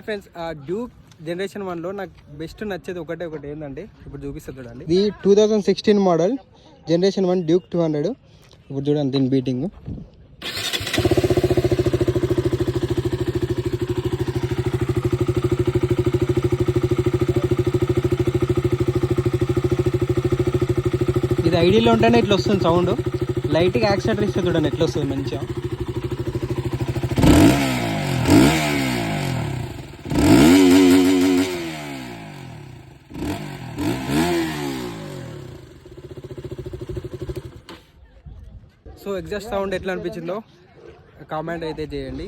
Friends, Duke generation 1లో నాకు best నచ్చేది ఒకటి ఏంటంటే ఇప్పుడు చూపిస్తుంది చూడండి. ఇది 2016 మోడల్ జనరేషన్ 1 డ్యూక్ 200. ఇప్పుడు చూడండి దీని బీటింగ్. ఇది ఐడియాలో ఉంటేనే ఇట్లా వస్తుంది సౌండ్. లైట్గా యాక్సిలేటర్ ఇస్తే చూడండి ఎట్లా వస్తుంది మంచిగా. సో ఎగ్జాస్ట్ సౌండ్ ఎట్లా అనిపించిందో కామెంట్ అయితే చేయండి.